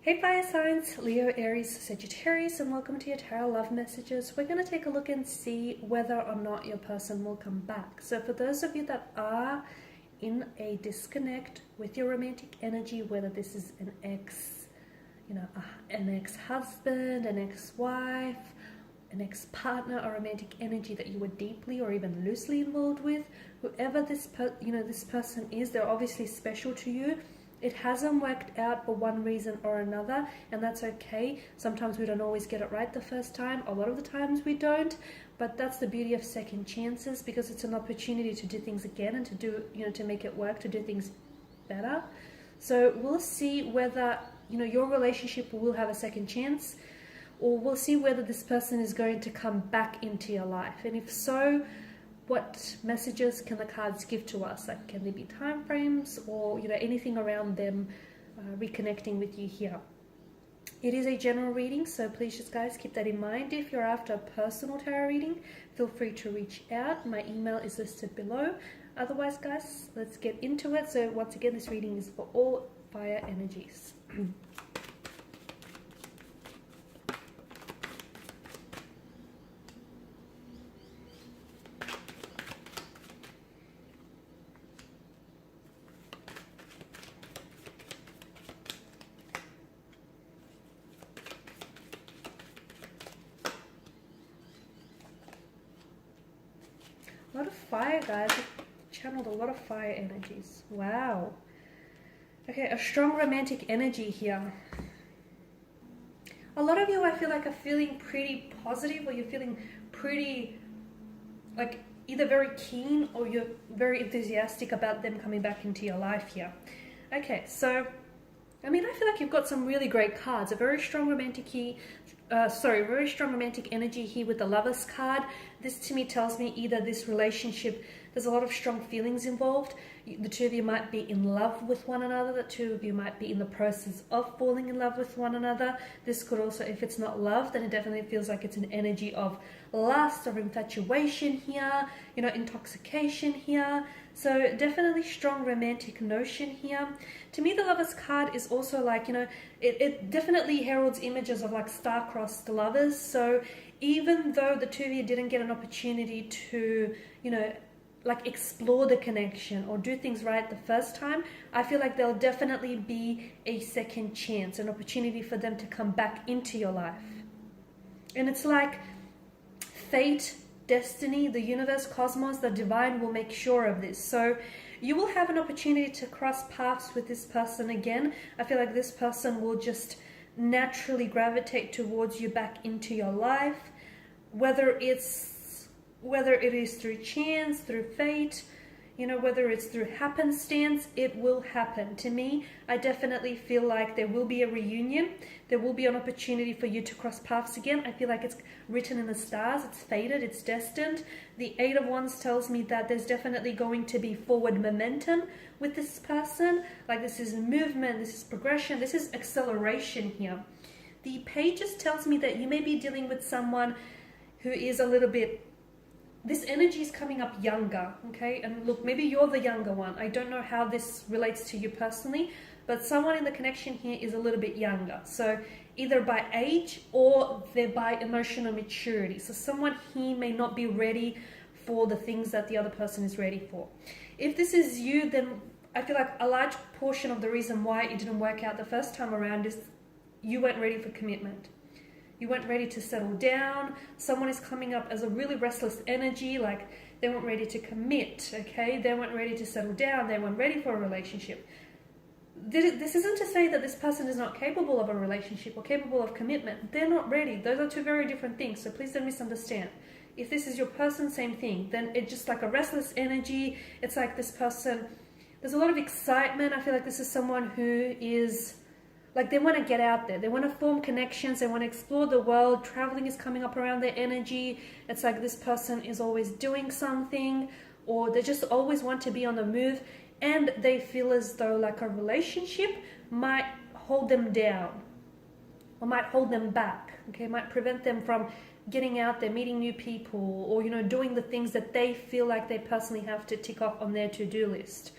Hey fire signs, Leo, Aries, Sagittarius, and welcome to your tarot love messages. We're going to take a look and see whether or not your person will come back. So for those of you that are in a disconnect with your romantic energy, whether this is an ex, an ex-husband, an ex-wife, an ex-partner, or romantic energy that you were deeply or even loosely involved with, whoever this person is, they're obviously special to you. It hasn't worked out for one reason or another, and that's okay. Sometimes we don't always get it right the first time. A lot of the times we don't, but that's the beauty of second chances, because it's an opportunity to do things again and to do, to make it work, to do things better. So we'll see whether, your relationship will have a second chance, or we'll see whether this person is going to come back into your life. And if so, what messages can the cards give to us? Like, can there be time frames or anything around them reconnecting with you here? It is a general reading, so please just guys keep that in mind. If you're after a personal tarot reading, feel free to reach out. My email is listed below. Otherwise guys, let's get into it. So once again, this reading is for all fire energies. A lot of fire, guys. I've channeled a lot of fire energies. Wow. Okay, a strong romantic energy here. A lot of you, I feel like, are feeling pretty positive, or you're feeling pretty, like, either very keen or you're very enthusiastic about them coming back into your life here. Okay, so, I feel like you've got some really great cards. A very strong romantic very strong romantic energy here with the Lovers card. This to me tells me either this relationship, there's a lot of strong feelings involved. The two of you might be in love with one another. The two of you might be in the process of falling in love with one another. This could also, if it's not love, then it definitely feels like it's an energy of lust or infatuation here, intoxication here. So definitely strong romantic notion here. To me, the Lovers card is also like, it definitely heralds images of like star-crossed lovers. So even though the two of you didn't get an opportunity to, like explore the connection or do things right the first time, I feel like there'll definitely be a second chance, an opportunity for them to come back into your life. And it's like fate, destiny, the universe, cosmos, the divine will make sure of this. So you will have an opportunity to cross paths with this person again. I feel like this person will just naturally gravitate towards you back into your life, whether it is through chance, through fate, whether it's through happenstance, it will happen. To me, I definitely feel like there will be a reunion. There will be an opportunity for you to cross paths again. I feel like it's written in the stars. It's fated. It's destined. The Eight of Wands tells me that there's definitely going to be forward momentum with this person. Like, this is movement. This is progression. This is acceleration here. The Pages tells me that you may be dealing with someone who is a little bit, this energy is coming up younger, okay? And look, maybe you're the younger one. I don't know how this relates to you personally, but someone in the connection here is a little bit younger. So either by age or they're by emotional maturity. So someone here may not be ready for the things that the other person is ready for. If this is you, then I feel like a large portion of the reason why it didn't work out the first time around is you weren't ready for commitment. You weren't ready to settle down. Someone is coming up as a really restless energy, like they weren't ready to commit, okay? They weren't ready to settle down. They weren't ready for a relationship. This isn't to say that this person is not capable of a relationship or capable of commitment. They're not ready. Those are two very different things, so please don't misunderstand. If this is your person, same thing. Then it's just like a restless energy. It's like this person, there's a lot of excitement. I feel like this is someone who is, like, they want to get out there. They want to form connections. They want to explore the world. Traveling is coming up around their energy. It's like this person is always doing something, or they just always want to be on the move. And they feel as though like a relationship might hold them down or might hold them back. Okay, might prevent them from getting out there, meeting new people, or, doing the things that they feel like they personally have to tick off on their to-do list.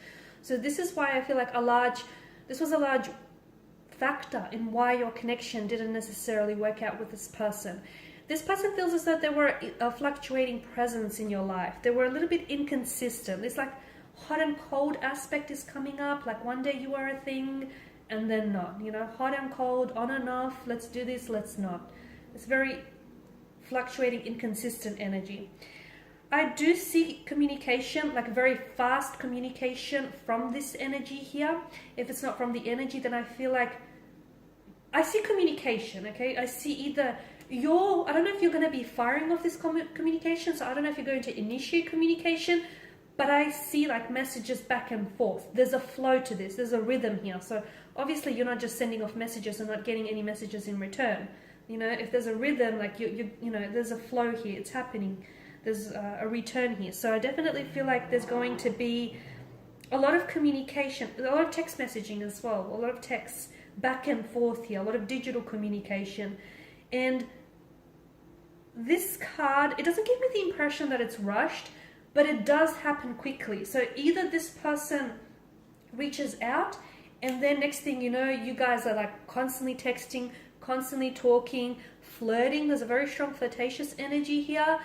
So this is why I feel like this was a large factor in why your connection didn't necessarily work out with this person. This person feels as though they were a fluctuating presence in your life. They were a little bit inconsistent. This like hot and cold aspect is coming up. Like one day you are a thing and then not. You know, hot and cold, on and off. Let's do this, let's not. It's very fluctuating, inconsistent energy. I do see communication, like very fast communication from this energy here. If it's not from the energy, then I feel like I see communication, okay? I see either I don't know if you're going to be firing off this communication, so I don't know if you're going to initiate communication, but I see like messages back and forth. There's a flow to this. There's a rhythm here. So obviously you're not just sending off messages and not getting any messages in return. You know, if there's a rhythm, like you know, there's a flow here. It's happening. There's a return here. So I definitely feel like there's going to be a lot of communication, a lot of text messaging as well, a lot of texts back and forth here, a lot of digital communication. And this card, it doesn't give me the impression that it's rushed, but it does happen quickly. So either this person reaches out and then next thing you know, you guys are like constantly texting, constantly talking, flirting. There's a very strong flirtatious energy here.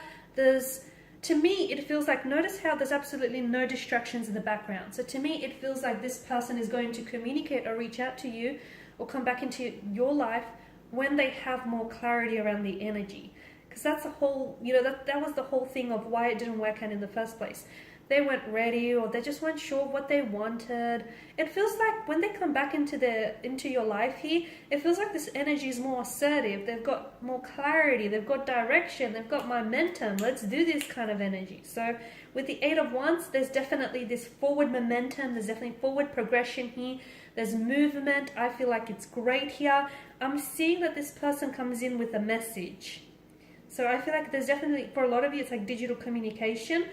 To me, it feels like, notice how there's absolutely no distractions in the background. So to me, it feels like this person is going to communicate or reach out to you or come back into your life when they have more clarity around the energy. Because that's the whole, you know, that was the whole thing of why it didn't work out in the first place. They weren't ready or they just weren't sure what they wanted. It feels like when they come back into your life here, it feels like this energy is more assertive. They've got more clarity. They've got direction. They've got momentum. Let's do this kind of energy. So with the Eight of Wands, there's definitely this forward momentum. There's definitely forward progression here. There's movement. I feel like it's great here. I'm seeing that this person comes in with a message. So I feel like there's definitely, for a lot of you, it's like digital communication.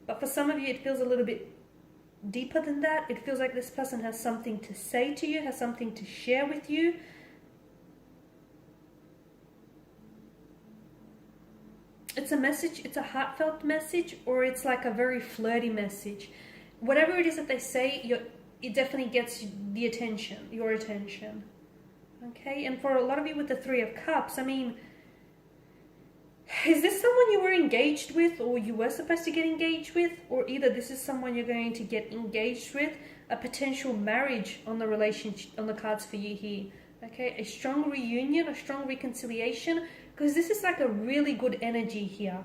But for some of you, it feels a little bit deeper than that. It feels like this person has something to say to you, has something to share with you. It's a message, it's a heartfelt message, or it's like a very flirty message. Whatever it is that they say, it definitely gets the attention, your attention. Okay, and for a lot of you with the Three of Cups, I mean, is this someone you were engaged with or you were supposed to get engaged with? Or either this is someone you're going to get engaged with, a potential marriage on the relationship, on the cards for you here. Okay, a strong reunion, a strong reconciliation, because this is like a really good energy here.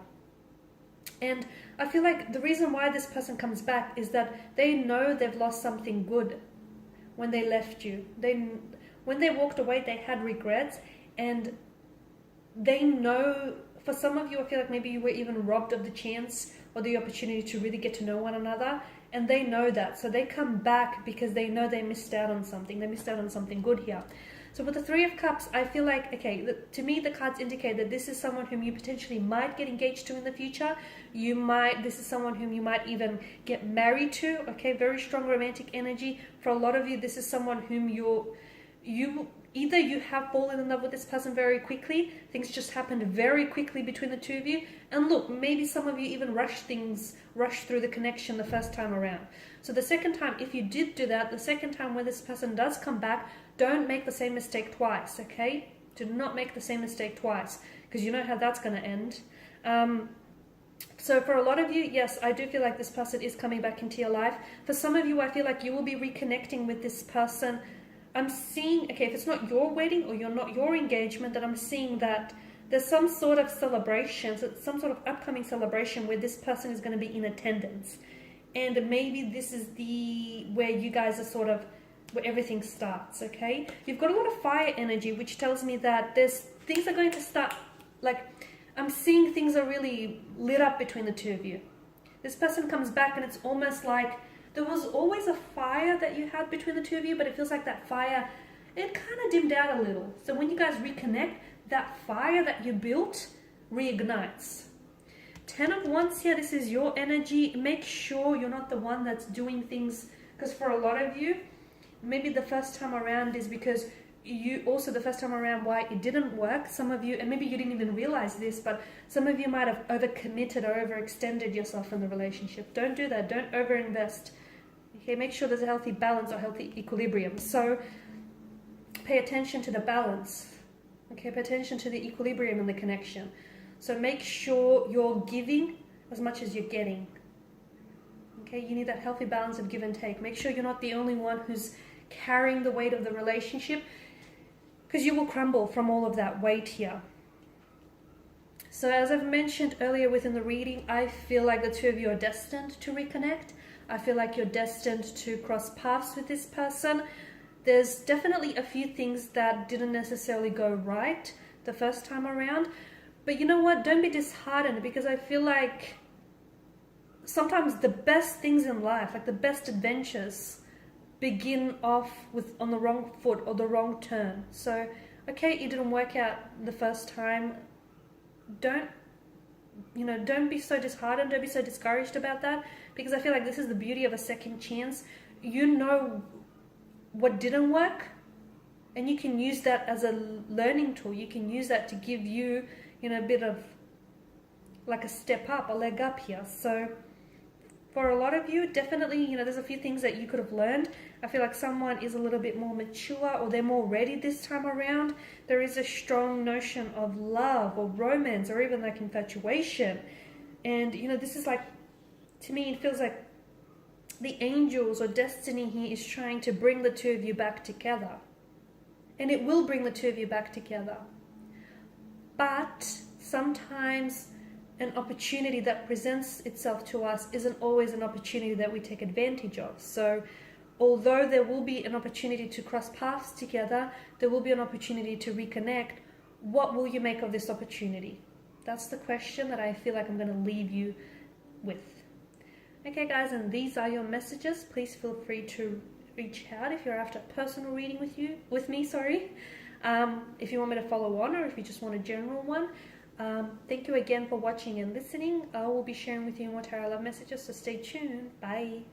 And I feel like the reason why this person comes back is that they know they've lost something good when they left you. When they walked away, they had regrets, and they know. For some of you, I feel like maybe you were even robbed of the chance or the opportunity to really get to know one another, and they know that. So they come back because they know they missed out on something. They missed out on something good here. So with the Three of Cups, I feel like, okay, to me, the cards indicate that this is someone whom you potentially might get engaged to in the future. This is someone whom you might even get married to. Okay, very strong romantic energy. For a lot of you, this is someone whom either you have fallen in love with this person very quickly, things just happened very quickly between the two of you, and look, maybe some of you even rushed through the connection the first time around. So the second time, if you did do that, the second time when this person does come back, don't make the same mistake twice, okay? Do not make the same mistake twice, because you know how that's going to end. So for a lot of you, yes, I do feel like this person is coming back into your life. For some of you, I feel like you will be reconnecting with this person. I'm seeing, okay, if it's not your wedding or not your engagement, then I'm seeing that there's some sort of celebration, some sort of upcoming celebration where this person is going to be in attendance. And maybe this is where you guys are sort of, where everything starts, okay? You've got a lot of fire energy, which tells me that things are going to start, like, I'm seeing things are really lit up between the two of you. This person comes back and it's almost like, there was always a fire that you had between the two of you, but it feels like that fire, it kind of dimmed out a little. So when you guys reconnect, that fire that you built reignites. 10 of Wands here, this is your energy. Make sure you're not the one that's doing things, because for a lot of you, maybe the first time around is because the first time around why it didn't work. Some of you, and maybe you didn't even realize this, but some of you might have overcommitted or overextended yourself in the relationship. Don't do that. Don't overinvest. Okay, make sure there's a healthy balance or healthy equilibrium. So pay attention to the balance. Okay, pay attention to the equilibrium in the connection. So make sure you're giving as much as you're getting. Okay, you need that healthy balance of give and take. Make sure you're not the only one who's carrying the weight of the relationship, because you will crumble from all of that weight here. So as I've mentioned earlier within the reading, I feel like the two of you are destined to reconnect. I feel like you're destined to cross paths with this person. There's definitely a few things that didn't necessarily go right the first time around. But you know what? Don't be disheartened, because I feel like sometimes the best things in life, like the best adventures, begin off on the wrong foot or the wrong turn. So, okay, it didn't work out the first time. Don't be so disheartened. Don't be so discouraged about that, because I feel like this is the beauty of a second chance. You know what didn't work, and you can use that as a learning tool. You can use that to give you, a bit of like a step up, a leg up here. So for a lot of you, definitely, there's a few things that you could have learned. I feel like someone is a little bit more mature, or they're more ready this time around. There is a strong notion of love or romance, or even like infatuation. And, this is like, to me, it feels like the angels or destiny here is trying to bring the two of you back together. And it will bring the two of you back together. But sometimes an opportunity that presents itself to us isn't always an opportunity that we take advantage of. So although there will be an opportunity to cross paths together, there will be an opportunity to reconnect. What will you make of this opportunity? That's the question that I feel like I'm going to leave you with. Okay guys, and these are your messages. Please feel free to reach out if you're after a personal reading with me. If you want me to follow on, or if you just want a general one. Thank you again for watching and listening. I will be sharing with you more tarot love messages, so stay tuned. Bye.